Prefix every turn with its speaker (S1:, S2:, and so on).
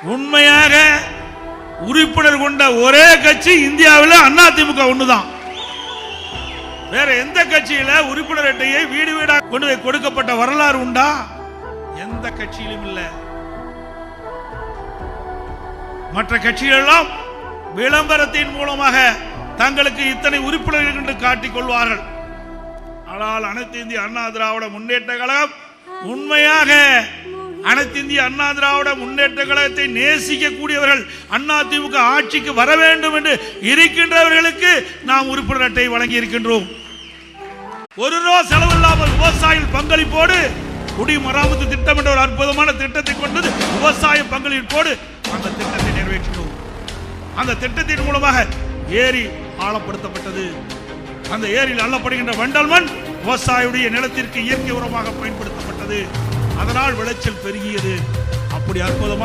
S1: உண்மையாக உறுப்பினர் கொண்ட ஒரே கட்சி இந்தியாவில் அதிமுக ஒண்ணுதான். வேற எந்த கட்சியில உறுப்பினர் அட்டையை வீடு வீடா கொண்டு போய் கொடுக்கப்பட்ட வரலாறு உண்டா? எந்த கட்சியிலும் இல்ல. மற்ற கட்சிகள் எல்லாம் விளம்பரத்தின் மூலமாக தங்களுக்கு இத்தனை உறுப்பினர்கள் என்று காட்டிக் கொள்வார்கள். ஆனால் அனைத்து இந்திய அண்ணா திராவிட முன்னேற்ற கழகம் உண்மையாக அனைத்து இந்திய அண்ணா திராவிட முன்னேற்ற கழகத்தை நேசிக்கக்கூடியவர்கள், அதிமுக ஆட்சிக்கு வர வேண்டும் என்று இருக்கின்றவர்களுக்கு நாம் உறுப்பினர் அட்டை வழங்கி இருக்கின்றோம். ₹1 செலவில்லாமல் விவசாயிகள் பங்களிப்போடு குடிமராமத்து திட்டம் என்ற ஒரு அற்புதமான திட்டத்தை கொண்டது. விவசாய பங்களிப்போடு அந்த திட்டத்தை நிறைவேற்றினோம். அந்த திட்டத்தின் மூலமாக ஏரி ஆழப்படுத்தப்பட்டது. அந்த ஏரியில் அள்ளப்படுகின்ற வண்டல் மண் விவசாயியுடைய நிலத்திற்கு இயற்கை உரமாக பயன்படுத்தப்பட்டது. அதனால் விளைச்சல் பெருகியது. அப்படி அற்புதமான